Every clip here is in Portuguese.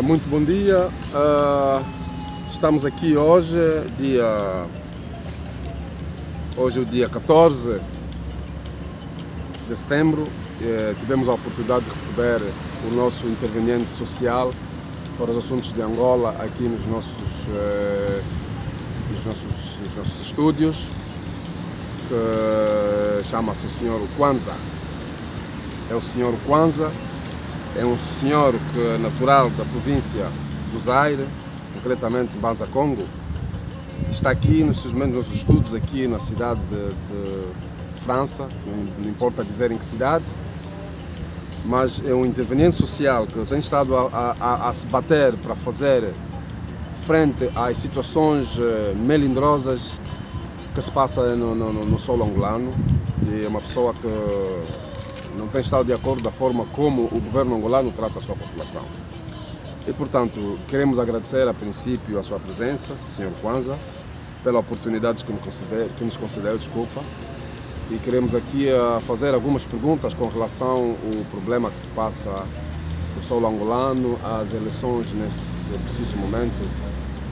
Muito bom dia. Estamos aqui hoje, hoje é o dia 14 de setembro. Tivemos a oportunidade de receber o nosso interveniente social para os assuntos de Angola aqui nos nossos estúdios, que chama-se o Sr. Kwanza. É o Sr. Kwanza. É um senhor que é natural da província do Zaire, concretamente Banza Congo. Está aqui nos estudos aqui na cidade de França, não importa dizer em que cidade, mas é um interveniente social que tem estado a se bater para fazer frente às situações melindrosas que se passa no solo angolano, e é uma pessoa que não tem estado de acordo da forma como o governo angolano trata a sua população. E, portanto, queremos agradecer a princípio a sua presença, Sr. Kwanza, pela oportunidade que nos concedeu, e queremos aqui fazer algumas perguntas com relação ao problema que se passa no solo angolano, as eleições nesse preciso momento,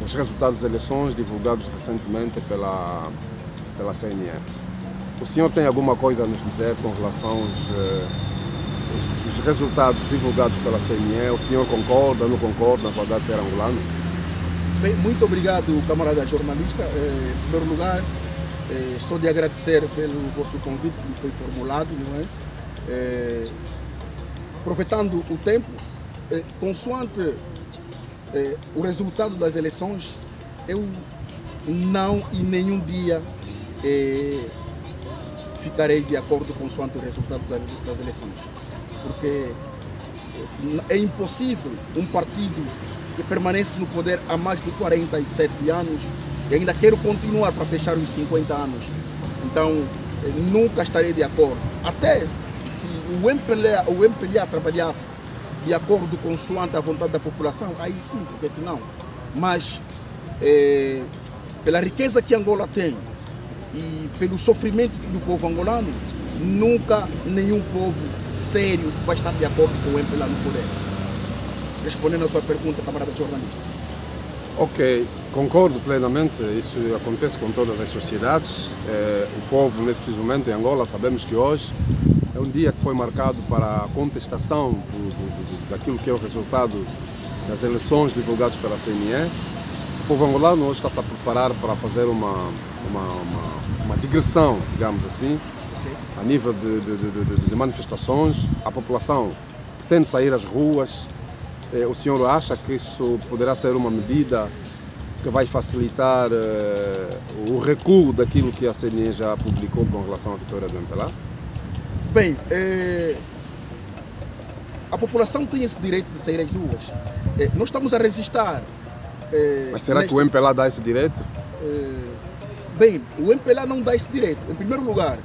os resultados das eleições divulgados recentemente pela CNE. O senhor tem alguma coisa a nos dizer com relação aos resultados divulgados pela CNE? O senhor concorda, não concorda com a data de ser angolano? Bem, muito obrigado, camarada jornalista. Em primeiro lugar, só de agradecer pelo vosso convite que me foi formulado, não é? Aproveitando o tempo, consoante o resultado das eleições, eu não em nenhum dia ficarei de acordo com o resultado das eleições, porque é impossível um partido que permanece no poder há mais de 47 anos e ainda quer continuar para fechar os 50 anos. Então, nunca estarei de acordo. Até se o MPLA trabalhasse de acordo com a vontade da população, aí sim, por que não? Mas, pela riqueza que Angola tem, e pelo sofrimento do povo angolano, nunca nenhum povo sério vai estar de acordo com o MPLA no poder. Respondendo a sua pergunta, camarada jornalista. Ok, concordo plenamente, isso acontece com todas as sociedades. O povo, nesse preciso momento, em Angola, sabemos que hoje é um dia que foi marcado para a contestação daquilo que é o resultado das eleições divulgadas pela CNE. O povo angolano hoje está-se a preparar para fazer uma digressão, digamos assim, a nível de manifestações. A população pretende sair às ruas. O senhor acha que isso poderá ser uma medida que vai facilitar o recuo daquilo que a CNE já publicou com relação à vitória do MPLA? Bem, a população tem esse direito de sair às ruas. Nós estamos a resistir. Mas será que o MPLA dá esse direito? Bem, o MPLA não dá esse direito. Em primeiro lugar,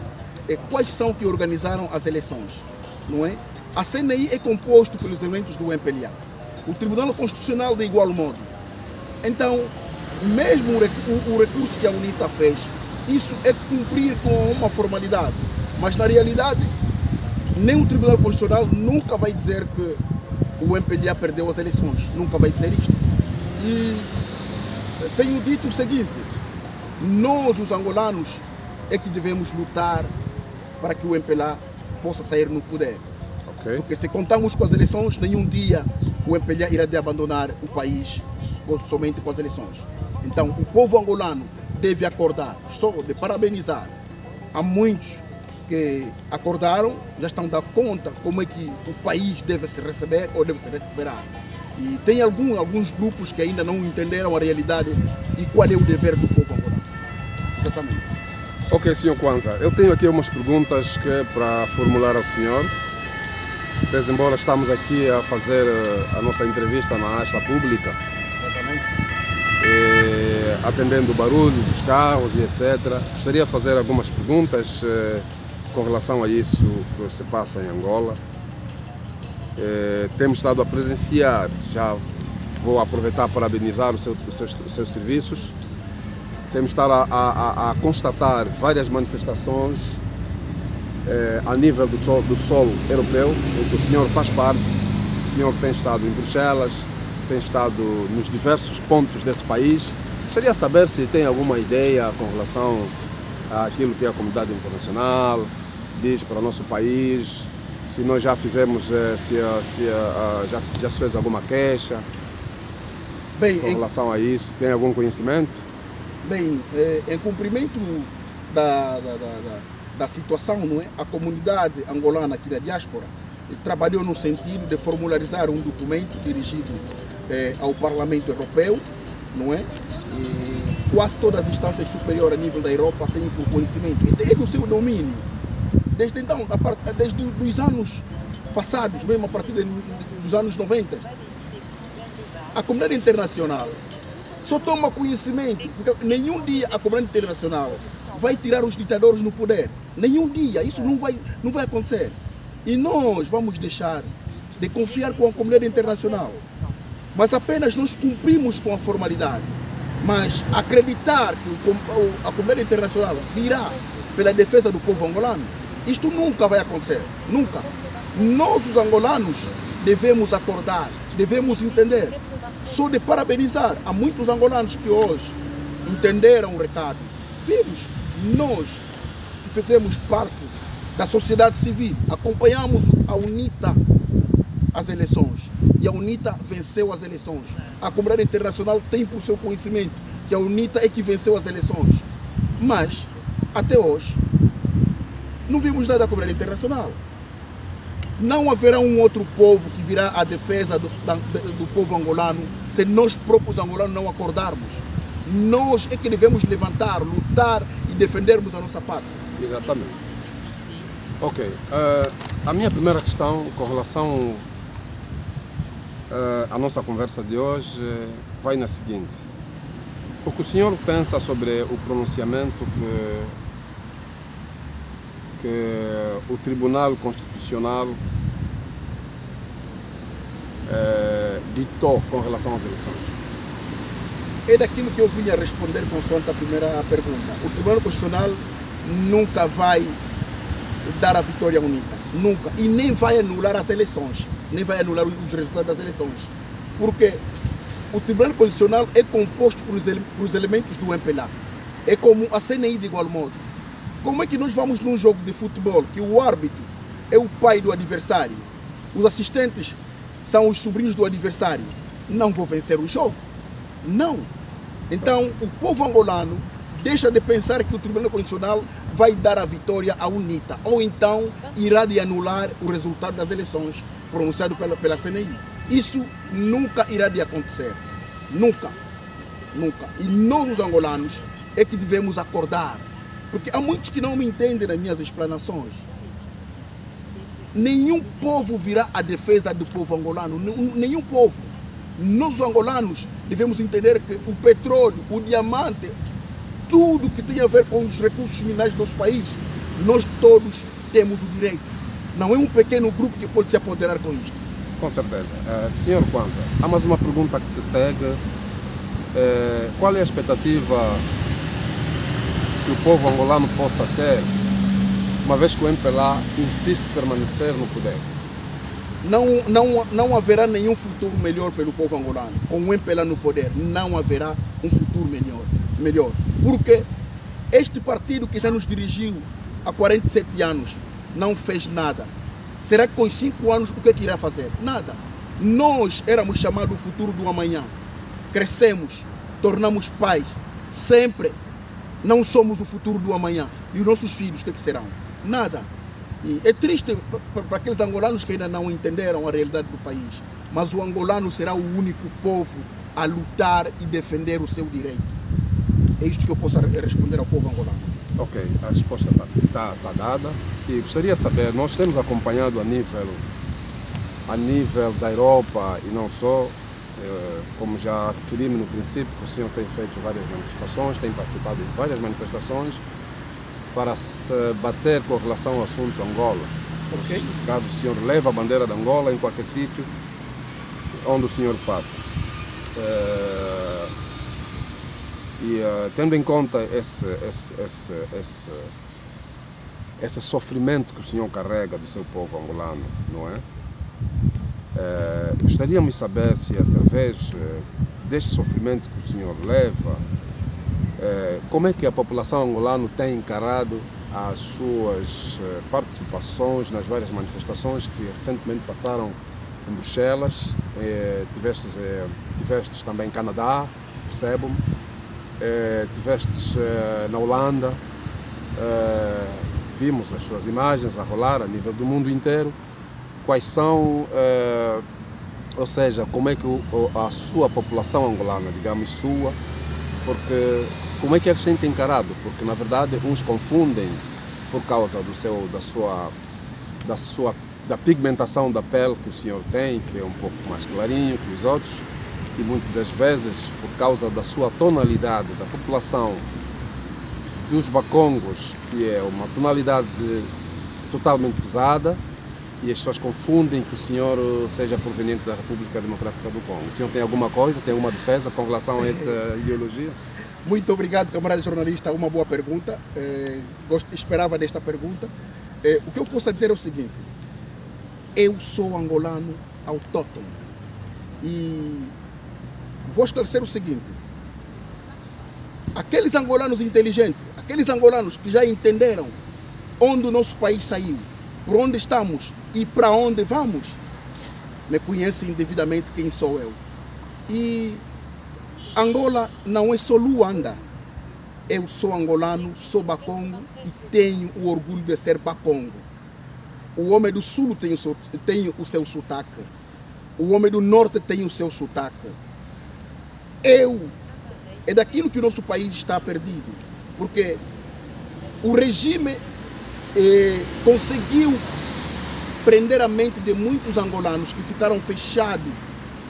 quais são que organizaram as eleições? Não é? A CNI é composto pelos elementos do MPLA. O Tribunal Constitucional de igual modo. Então, mesmo o recurso que a UNITA fez, isso é cumprir com uma formalidade. Mas, na realidade, nem o Tribunal Constitucional nunca vai dizer que o MPLA perdeu as eleições. Nunca vai dizer isto. E tenho dito o seguinte: nós, os angolanos, é que devemos lutar para que o MPLA possa sair no poder. Okay. Porque se contamos com as eleições, nenhum dia o MPLA irá de abandonar o país somente com as eleições. Então, o povo angolano deve acordar, só de parabenizar. Há muitos que acordaram, já estão dando conta como é que o país deve se receber ou deve se recuperar. E tem alguns grupos que ainda não entenderam a realidade e qual é o dever do povo angolano. Exatamente. Ok, Sr. Kwanza, eu tenho aqui umas perguntas para formular ao senhor. Desde embora estamos aqui a fazer a nossa entrevista na asta pública, atendendo o barulho dos carros e etc. Gostaria de fazer algumas perguntas com relação a isso que se passa em Angola. Temos estado a presenciar, já vou aproveitar para parabenizar os seus serviços. Temos estado a constatar várias manifestações a nível do solo europeu, em que o senhor faz parte. O senhor tem estado em Bruxelas, tem estado nos diversos pontos desse país. Gostaria de saber se tem alguma ideia com relação àquilo que a comunidade internacional diz para o nosso país, se nós já fizemos, já se fez alguma queixa com relação a isso, se tem algum conhecimento? Bem, em cumprimento da situação, não é? A comunidade angolana aqui da diáspora trabalhou no sentido de formularizar um documento dirigido ao Parlamento Europeu, não é? E quase todas as instâncias superiores a nível da Europa têm por conhecimento e têm do seu domínio. Desde então, desde os anos passados, mesmo a partir dos anos 90, a comunidade internacional só toma conhecimento, porque nenhum dia a comunidade internacional vai tirar os ditadores no poder. Nenhum dia, isso não vai acontecer. E nós vamos deixar de confiar com a comunidade internacional. Mas apenas nós cumprimos com a formalidade. Mas acreditar que a comunidade internacional virá pela defesa do povo angolano, isto nunca vai acontecer. Nunca. Nós, os angolanos, devemos acordar, devemos entender. Só de parabenizar a muitos angolanos que hoje entenderam o recado. Vimos, nós que fizemos parte da sociedade civil, acompanhamos a UNITA as eleições e a UNITA venceu as eleições. A comunidade internacional tem por seu conhecimento que a UNITA é que venceu as eleições. Mas, até hoje, não vimos nada da comunidade internacional. Não haverá um outro povo que virá à defesa do povo angolano se nós próprios angolanos não acordarmos. Nós é que devemos levantar, lutar e defendermos a nossa pátria. Exatamente. Ok. A minha primeira questão com relação à nossa conversa de hoje vai na seguinte. O que o senhor pensa sobre o pronunciamento que o Tribunal Constitucional ditou com relação às eleições? É daquilo que eu vinha responder consoante a primeira pergunta. O Tribunal Constitucional nunca vai dar a vitória à UNITA. Nunca. E nem vai anular as eleições. Nem vai anular os resultados das eleições. Porque o Tribunal Constitucional é composto por elementos do MPLA. É como a CNI de igual modo. Como é que nós vamos num jogo de futebol que o árbitro é o pai do adversário, os assistentes são os sobrinhos do adversário? Não vou vencer o jogo. Não. Então, o povo angolano deixa de pensar que o Tribunal Constitucional vai dar a vitória à UNITA, ou então irá de anular o resultado das eleições pronunciado pela CNI. Isso nunca irá de acontecer. Nunca. Nunca. E nós, os angolanos, é que devemos acordar. Porque há muitos que não me entendem nas minhas explanações. Nenhum povo virá à defesa do povo angolano. Nenhum povo. Nós, os angolanos, devemos entender que o petróleo, o diamante, tudo que tem a ver com os recursos minerais do nosso país, nós todos temos o direito. Não é um pequeno grupo que pode se apoderar com isto. Com certeza. Senhor Kwanza, há mais uma pergunta que se segue. Qual é a expectativa que o povo angolano possa ter, uma vez que o MPLA insiste em permanecer no poder? Não haverá nenhum futuro melhor pelo povo angolano. Com o MPLA no poder, não haverá um futuro melhor. Porque este partido que já nos dirigiu há 47 anos não fez nada. Será que com 5 anos o que é que irá fazer? Nada. Nós éramos chamados o futuro do amanhã. Crescemos, tornamos pais. Sempre não somos o futuro do amanhã. E os nossos filhos, o que é que serão? Nada. E é triste para aqueles angolanos que ainda não entenderam a realidade do país. Mas o angolano será o único povo a lutar e defender o seu direito. É isto que eu posso responder ao povo angolano. Ok, a resposta está dada. E gostaria de saber, nós temos acompanhado a nível da Europa e não só, como já referi-me no princípio, que o senhor tem feito várias manifestações, tem participado de várias manifestações para se bater com relação ao assunto Angola. Okay. Nesse caso, o senhor leva a bandeira de Angola em qualquer sítio onde o senhor passa. Tendo em conta esse sofrimento que o senhor carrega do seu povo angolano, não é? Gostaríamos de saber se através deste sofrimento que o senhor leva, como é que a população angolana tem encarado as suas participações nas várias manifestações que recentemente passaram em Bruxelas, tivestes também em Canadá, percebo-me, tivestes na Holanda, vimos as suas imagens a rolar a nível do mundo inteiro. Quais são, ou seja, como é que a sua população angolana, digamos sua, porque como é que eles têm encarado? Porque na verdade uns confundem por causa da pigmentação da pele que o senhor tem, que é um pouco mais clarinho que os outros, e muitas das vezes por causa da sua tonalidade, da população dos bacongos, que é uma tonalidade totalmente pesada, e as pessoas confundem que o senhor seja proveniente da República Democrática do Congo. O senhor tem alguma coisa, tem alguma defesa com relação a essa ideologia? Muito obrigado, camarada jornalista, uma boa pergunta. Esperava desta pergunta. O que eu posso dizer é o seguinte: eu sou angolano autóctono e vou esclarecer o seguinte: aqueles angolanos inteligentes, aqueles angolanos que já entenderam onde o nosso país saiu, por onde estamos e para onde vamos, me conhecem devidamente quem sou eu. E Angola não é só Luanda. Eu sou angolano, sou bacongo e tenho o orgulho de ser bacongo. O homem do sul tem o seu sotaque. O homem do norte tem o seu sotaque. É daquilo que o nosso país está perdido. Porque o regime conseguiu prender a mente de muitos angolanos que ficaram fechados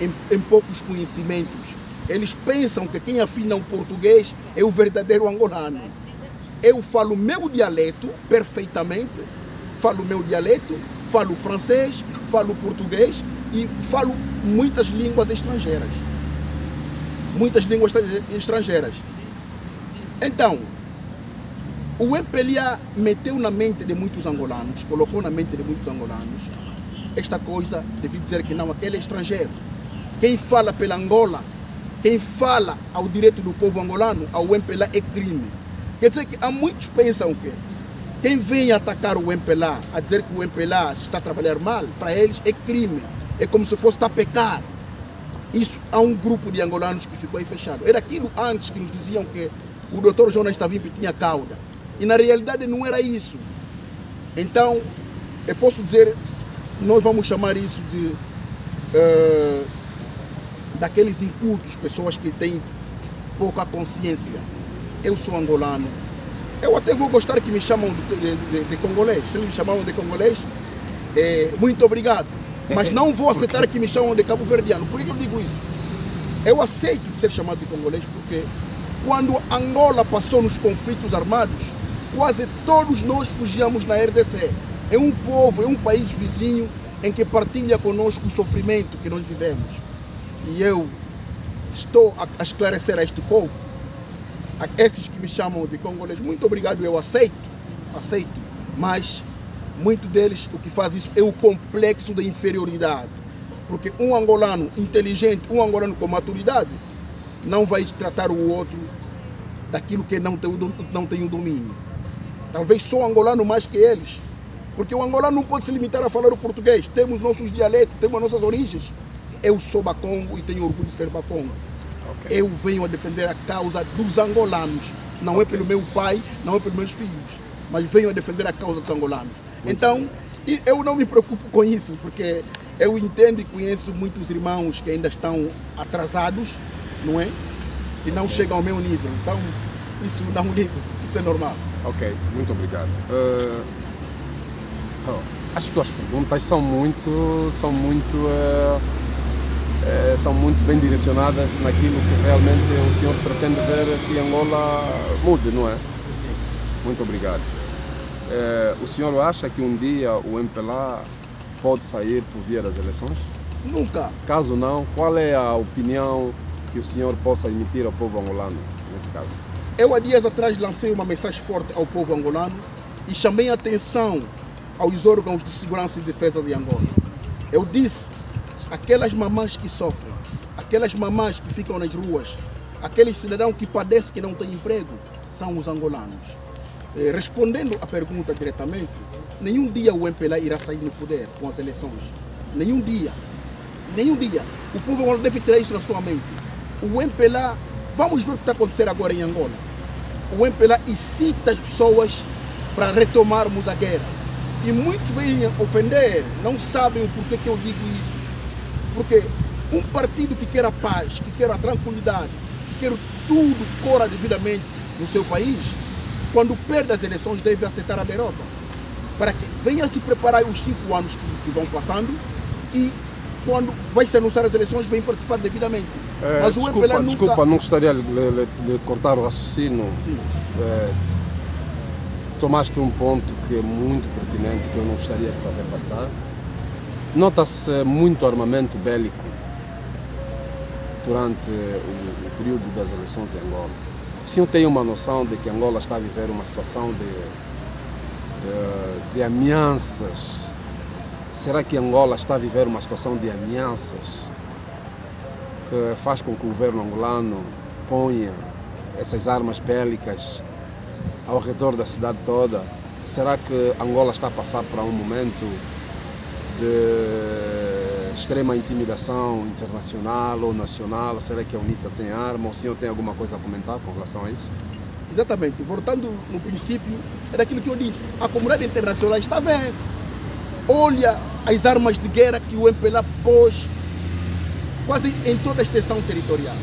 em poucos conhecimentos. Eles pensam que quem afina o português é o verdadeiro angolano. Eu falo meu dialeto perfeitamente, falo meu dialeto, falo francês, falo português e falo muitas línguas estrangeiras. Muitas línguas estrangeiras. Então, o MPLA meteu na mente de muitos angolanos, colocou na mente de muitos angolanos esta coisa de dizer que não, aquele é estrangeiro. Quem fala pela Angola, quem fala ao direito do povo angolano, ao MPLA é crime. Quer dizer que há muitos que pensam que quem vem atacar o MPLA, a dizer que o MPLA está a trabalhar mal, para eles é crime. É como se fosse a pecar. Isso há um grupo de angolanos que ficou aí fechado. Era aquilo antes que nos diziam que o Dr. Jonas Savimbi tinha cauda. E na realidade não era isso. Então, eu posso dizer, nós vamos chamar isso de daqueles incultos, pessoas que têm pouca consciência. Eu sou angolano. Eu até vou gostar que me chamam de congolês. Se eles me chamaram de congolês, muito obrigado. Mas não vou aceitar que me chamam de cabo-verdiano. Por que eu digo isso? Eu aceito ser chamado de congolês porque quando Angola passou nos conflitos armados, quase todos nós fugíamos na RDC. É um povo, é um país vizinho em que partilha conosco o sofrimento que nós vivemos. E eu estou a esclarecer a este povo, a esses que me chamam de congolês, muito obrigado, eu aceito, mas muito deles o que faz isso é o complexo da inferioridade. Porque um angolano inteligente, um angolano com maturidade, não vai tratar o outro daquilo que não tem o domínio. Talvez sou angolano mais que eles, porque o angolano não pode se limitar a falar o português. Temos nossos dialetos, temos nossas origens. Eu sou bacongo e tenho orgulho de ser bacongo. Okay. Eu venho a defender a causa dos angolanos. Não é pelo meu pai, não é pelos meus filhos, mas venho a defender a causa dos angolanos. Então, eu não me preocupo com isso, porque eu entendo e conheço muitos irmãos que ainda estão atrasados, não é? Que não chegam ao meu nível. Então, isso não ligo, isso é normal. Ok, muito obrigado. As tuas perguntas são muito bem direcionadas naquilo que realmente o senhor pretende ver que Angola mude, não é? Sim. Muito obrigado. O senhor acha que um dia o MPLA pode sair por via das eleições? Nunca. Caso não, qual é a opinião que o senhor possa emitir ao povo angolano nesse caso? Eu há dias atrás lancei uma mensagem forte ao povo angolano e chamei a atenção aos órgãos de segurança e defesa de Angola. Eu disse aquelas mamães que sofrem, aquelas mamães que ficam nas ruas, aqueles cidadãos que padecem que não têm emprego, são os angolanos. Respondendo à pergunta diretamente, nenhum dia o MPLA irá sair no poder com as eleições. Nenhum dia. Nenhum dia. O povo deve ter isso na sua mente. O MPLA, vamos ver o que está acontecendo agora em Angola. O MPLA incita as pessoas para retomarmos a guerra. E muitos vêm ofender, não sabem o porquê que eu digo isso. Porque um partido que quer a paz, que quer a tranquilidade, que quer tudo corra devidamente no seu país, quando perde as eleições deve aceitar a derrota. Para que venha se preparar os 5 anos que vão passando e quando vai se anunciar as eleições vem participar devidamente. Mas desculpa, o MPLA nunca... desculpa, não gostaria de cortar o raciocínio. Sim. Tomaste um ponto que é muito pertinente, que eu não gostaria de fazer passar. Nota-se muito armamento bélico durante o período das eleições em Angola. O senhor tem uma noção de que Angola está a viver uma situação de ameaças? Será que Angola está a viver uma situação de ameaças que faz com que o governo angolano ponha essas armas bélicas ao redor da cidade toda? Será que Angola está a passar por um momento de extrema intimidação internacional ou nacional? Será que a UNITA tem arma? O senhor tem alguma coisa a comentar com relação a isso? Exatamente. Voltando no princípio, é daquilo que eu disse. A comunidade internacional está vendo. Olha as armas de guerra que o MPLA pôs quase em toda a extensão territorial.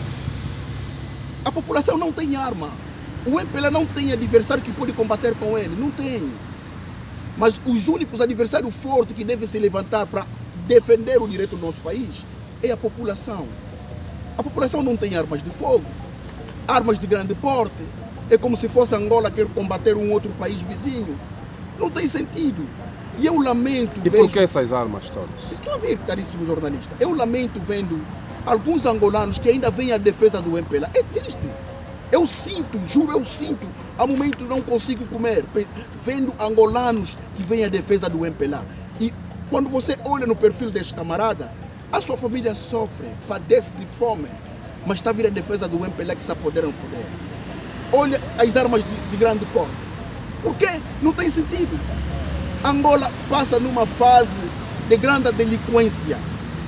A população não tem arma. O MPLA não tem adversário que pode combater com ele. Não tem. Mas os únicos adversários fortes que devem se levantar para defender o direito do nosso país é a população. A população não tem armas de fogo, armas de grande porte. É como se fosse Angola querer combater um outro país vizinho. Não tem sentido. E eu lamento... E por que essas armas todas? Estou a ver, caríssimo jornalista. Eu lamento vendo alguns angolanos que ainda vêm à defesa do MPLA. É triste. Eu sinto, juro, eu sinto. Há momentos não consigo comer, vendo angolanos que vêm à defesa do MPLA. E quando você olha no perfil deste camarada, a sua família sofre, padece de fome, mas está a vir a defesa do MPLA que se apodera no poder. Olha as armas de grande porte. Por quê? Não tem sentido. Angola passa numa fase de grande delinquência,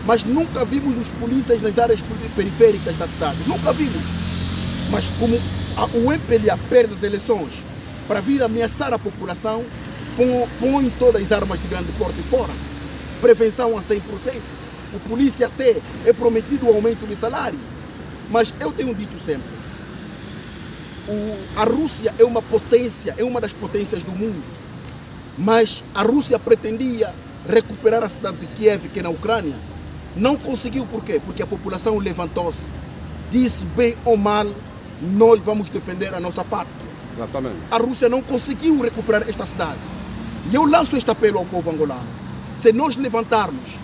mas nunca vimos os polícias nas áreas periféricas da cidade. Nunca vimos. Mas como o MPLA perde as eleições para vir ameaçar a população, põe todas as armas de grande porte fora. Prevenção a 100%. O polícia até é prometido o aumento de salário. Mas eu tenho dito sempre, a Rússia é uma potência, é uma das potências do mundo. Mas a Rússia pretendia recuperar a cidade de Kiev, que é na Ucrânia. Não conseguiu, por quê? Porque a população levantou-se. Disse, bem ou mal, nós vamos defender a nossa pátria. Exatamente. A Rússia não conseguiu recuperar esta cidade. E eu lanço este apelo ao povo angolano. Se nós levantarmos,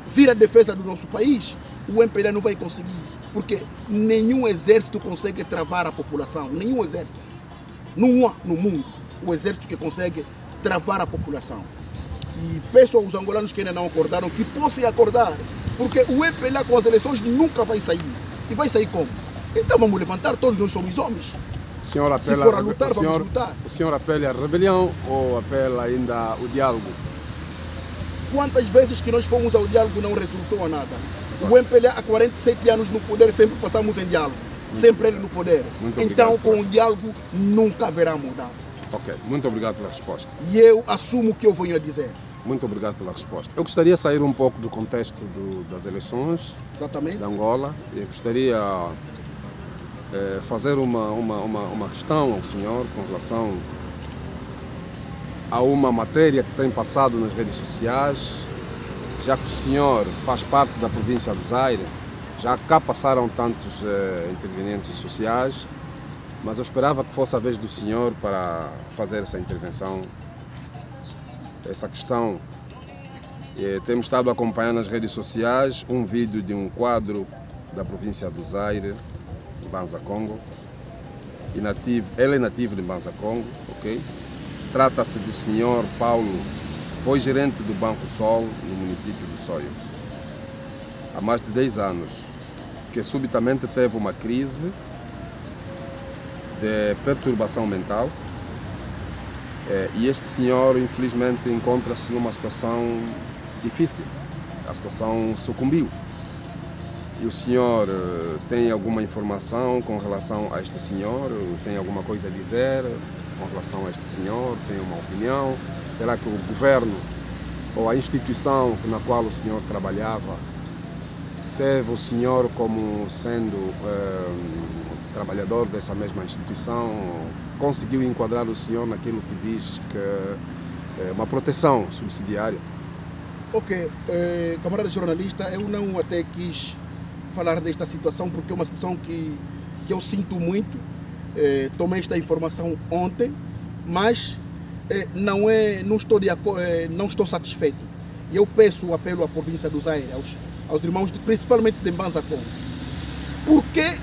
vir a defesa do nosso país, o MPLA não vai conseguir. Porque nenhum exército consegue travar a população. Nenhum exército. Não há no mundo o exército que consegue travar a população. E peço aos angolanos que ainda não acordaram que possam acordar, porque o MPLA com as eleições nunca vai sair. E vai sair como? Então vamos levantar, todos nós somos homens. O senhor apela, se for a lutar, vamos lutar. O senhor apela a rebelião ou apela ainda o diálogo? Quantas vezes que nós fomos ao diálogo não resultou a nada? O MPLA há 47 anos no poder, sempre passamos em diálogo. Sempre ele no poder. Então, com o diálogo, nunca haverá mudança. Ok, muito obrigado pela resposta. E eu assumo o que eu venho a dizer. Muito obrigado pela resposta. Eu gostaria de sair um pouco do contexto das eleições. Exatamente. De Angola. Eu gostaria de fazer uma questão ao senhor com relação a uma matéria que tem passado nas redes sociais, já que o senhor faz parte da província do Zaire. Já cá passaram tantos intervenientes sociais, mas eu esperava que fosse a vez do senhor para fazer essa intervenção, essa questão. Temos estado acompanhando nas redes sociais um vídeo de um quadro da província do Zaire, Mbanza Congo. Ele é nativo de Mbanza Congo, ok? Trata-se do senhor Paulo foi gerente do Banco Sol no município do Soio. Há mais de 10 anos que subitamente teve uma crise de perturbação mental e este senhor infelizmente encontra-se numa situação difícil. A situação sucumbiu. E o senhor tem alguma informação com relação a este senhor? Tem alguma coisa a dizer com relação a este senhor? Tem uma opinião? Será que o governo ou a instituição na qual o senhor trabalhava teve o senhor como sendo trabalhador dessa mesma instituição? Conseguiu enquadrar o senhor naquilo que diz que é uma proteção subsidiária? Ok, camarada jornalista, eu não até quis falar desta situação porque é uma situação que eu sinto muito. Tomei esta informação ontem, mas não estou satisfeito. E eu peço o apelo à província do Zaire, aos irmãos, principalmente de Mbanza Congo. Porque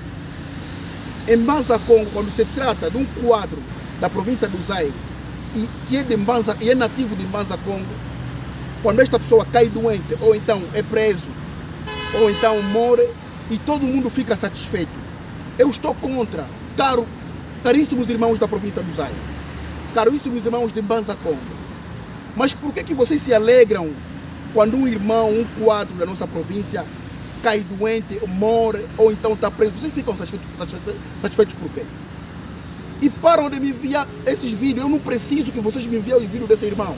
em Mbanza Congo, quando se trata de um quadro da província do Zaire e que é de Mbanza, e é nativo de Mbanza Congo, quando esta pessoa cai doente, ou então é preso, ou então morre, e todo mundo fica satisfeito. Eu estou contra, caríssimos irmãos da província do Zaire, caríssimos irmãos de Mbanza Congo. Mas por que vocês se alegram quando um irmão, um quadro da nossa província cai doente, morre, ou então está preso? Vocês ficam satisfeitos por quê? E param de me enviar esses vídeos. Eu não preciso que vocês me enviem os vídeos desse irmão.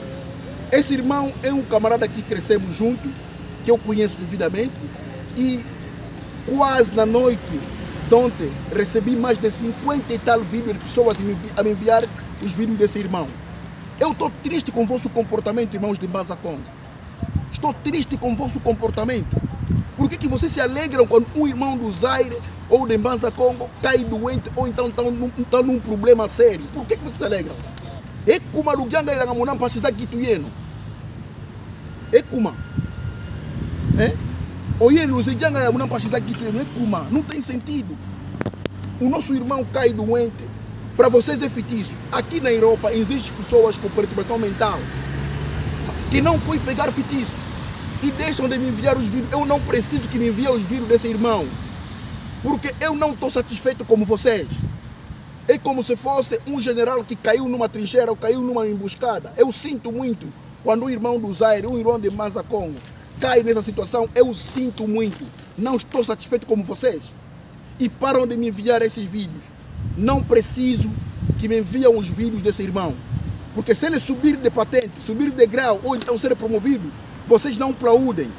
Esse irmão é um camarada que crescemos junto, que eu conheço devidamente, e quase na noite de ontem recebi mais de 50 e tal vídeos de pessoas a me enviar os vídeos desse irmão. Eu estou triste com o vosso comportamento, irmãos de Mbanza Congo. Estou triste com o vosso comportamento. Por que vocês se alegram quando um irmão do Zaire ou de Mbanza Congo cai doente ou então está num problema sério? Por que vocês se alegram? É como a Lugianga e a Munam Pachisa Gituyeno. É como. Oye, Lugianga e a Munam Pachisa Gituyeno. É como. Não tem sentido. O nosso irmão cai doente. Para vocês é fictício. Aqui na Europa existem pessoas com perturbação mental que não foi pegar fictício e deixam de me enviar os vídeos. Eu não preciso que me enviem os vídeos desse irmão, porque eu não estou satisfeito como vocês. É como se fosse um general que caiu numa trincheira ou caiu numa emboscada. Eu sinto muito quando um irmão do Zaire, um irmão de Mbanza Congo cai nessa situação. Eu sinto muito. Não estou satisfeito como vocês. E param de me enviar esses vídeos. Não preciso que me enviem os vídeos desse irmão, porque se ele subir de patente, subir de grau ou então ser promovido, vocês não aplaudem,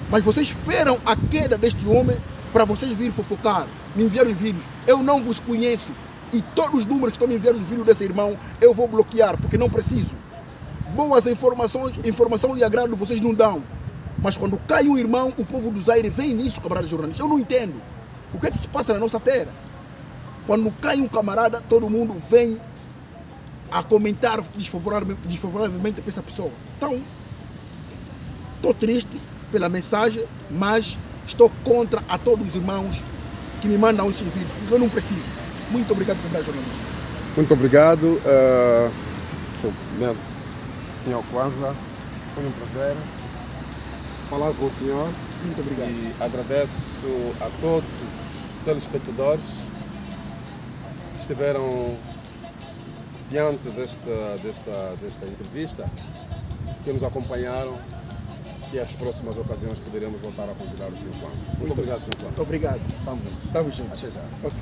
mas vocês esperam a queda deste homem para vocês vir fofocar, me enviar os vídeos. Eu não vos conheço e todos os números que estão me enviando os vídeos desse irmão eu vou bloquear, porque não preciso. Boas informações, informação de agrado vocês não dão, mas quando cai um irmão, o povo do Zaire vem nisso, camarada jornalista. Eu não entendo o que é que se passa na nossa terra. Quando cai um camarada, todo mundo vem a comentar desfavoravelmente para essa pessoa. Então, estou triste pela mensagem, mas estou contra a todos os irmãos que me mandam esses vídeos, porque eu não preciso. Muito obrigado, camarada jornalista. Muito obrigado, seu Neto, senhor Kwanza. Foi um prazer falar com o senhor. Muito obrigado. E agradeço a todos os telespectadores que estiveram diante desta entrevista, que nos acompanharam, e às próximas ocasiões poderemos voltar a convidar o Sr. Kwanza. Muito obrigado, Sr. Kwanza. Obrigado. Estamos juntos. Estamos juntos. Até já. Ok.